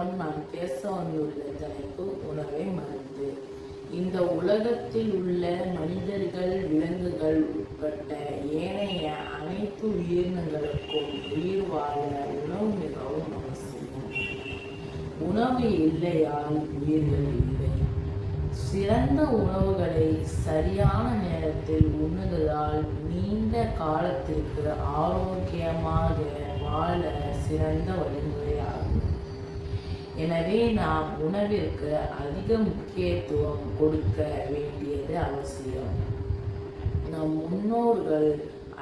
வணக்கம். நான் பேச வந்துள்ள தலைப்பு உணவே மருந்து. இந்த உலகத்தில் உள்ள மனிதர்கள், விலங்குகள் உட்பட்ட ஏனைய அனைத்து உயிரினங்களுக்கும் உயிர் வாழ உணவு மிகவும் அவசியம். உணவு இல்லையால் உயிர்கள் இல்லை. சிறந்த உணவுகளை சரியான நேரத்தில் உண்ணுவதால் நீண்ட காலத்திற்கு ஆரோக்கியமாக வாழ சிறந்த வழிமுறையாகும். எனவே நாம் உணவிற்கு அதிக முக்கியத்துவம் கொடுக்க வேண்டியது அவசியம். நம் முன்னோர்கள்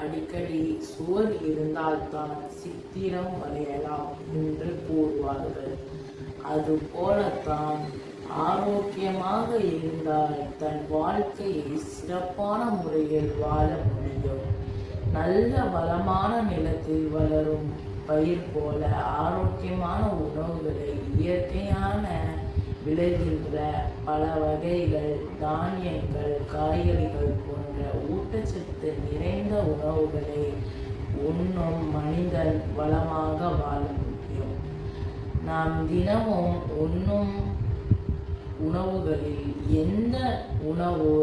அடிக்கடி சுவர் இருந்தால்தான் சித்திரம் வரையலாம் என்று கூறுவார்கள். அதுபோலத்தான் ஆரோக்கியமாக இருந்தால் தன் வாழ்க்கையை சிறப்பான முறையில் வாழ முடியும். நல்ல வளமான நிலத்தில் வளரும் பயிர் போல ஆரோக்கியமான உணவுகளை இயற்கையான விளைகின்ற பல வகைகள், தானியங்கள், காய்கறிகள் போன்ற ஊட்டச்சத்து நிறைந்த உணவுகளை உண்ணும் மனிதன் வளமாக வாழ முடியும். நாம் தினமும் உண்ணும் உணவுகளில் எந்த உணவு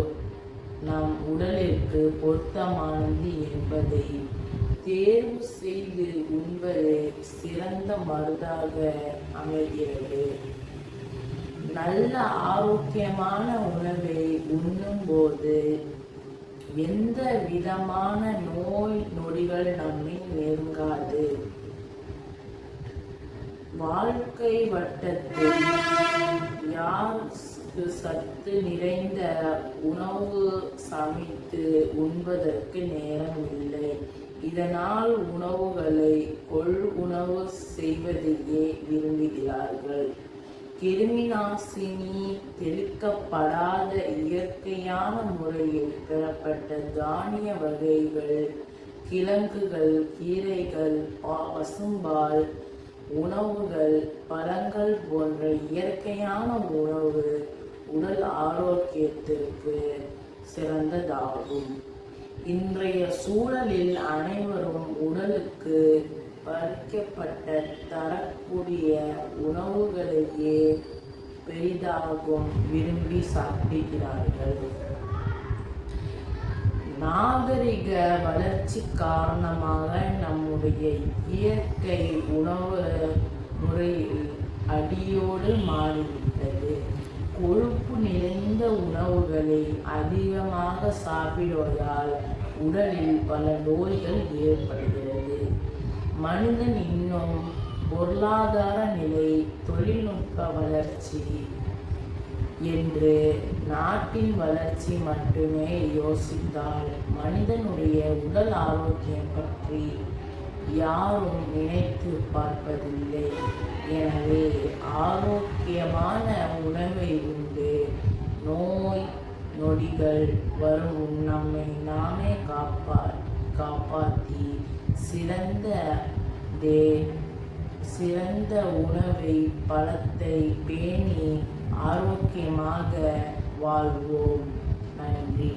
நம் உடலிற்கு பொருத்தமானது என்பதை தேர்வு செய்து உண்பதே சிறந்த மருந்தாக அமைகிறது. நல்ல ஆரோக்கியமான உணவை உண்ணும்போது எந்த விதமான நோய் நொடிகள் நம்மை நெருங்காது. வாழ்க்கை வட்டத்தில் யாருக்கு சத்து நிறைந்த உணவு சமைத்து உண்பதற்கு நேரம் இல்லை. இதனால் உணவுகளை உணவு செய்வதையே விரும்புகிறார்கள். கிருமி நாசினி தெளிக்கப்படாத இயற்கையான முறையில் பெறப்பட்ட தானிய வகைகள், கிழங்குகள், கீரைகள், பசும்பால் உணவுகள், பழங்கள் போன்ற இயற்கையான உணவு உடல் ஆரோக்கியத்திற்கு சிறந்ததாகும். இன்றைய சூழலில் அனைவரும் உடலுக்கு பறிக்கப்பட்ட தரக்கூடிய உணவுகளையே பெரிதாகவும் விரும்பி சாப்பிடுகிறார்கள். நாகரிக வளர்ச்சி காரணமாக நம்முடைய இயற்கை உணவு முறையில் அடியோடு மாறிவிட்டது. கொழுப்பு நிறைந்த உணவுகளை அதிகமாக சாப்பிடுவதால் உடலில் பல நோய்கள் ஏற்படுகிறது. மனிதன் இன்னும் பொருளாதார நிலை, தொழில்நுட்ப வளர்ச்சி என்று நாட்டின் வளர்ச்சி மட்டுமே யோசித்தால் மனிதனுடைய உடல் ஆரோக்கியம் பற்றி யாரும் நினைத்து பார்ப்பதில்லை. எனவே ஆரோக்கியமான உணவை உண்டு நோய் நொடிகள் வரும் நம்மை நாமே காப்பாற்றி சிறந்த உணவை பழத்தை பேணி ஆரோக்கியமாக வாழ்வோம். நன்றி.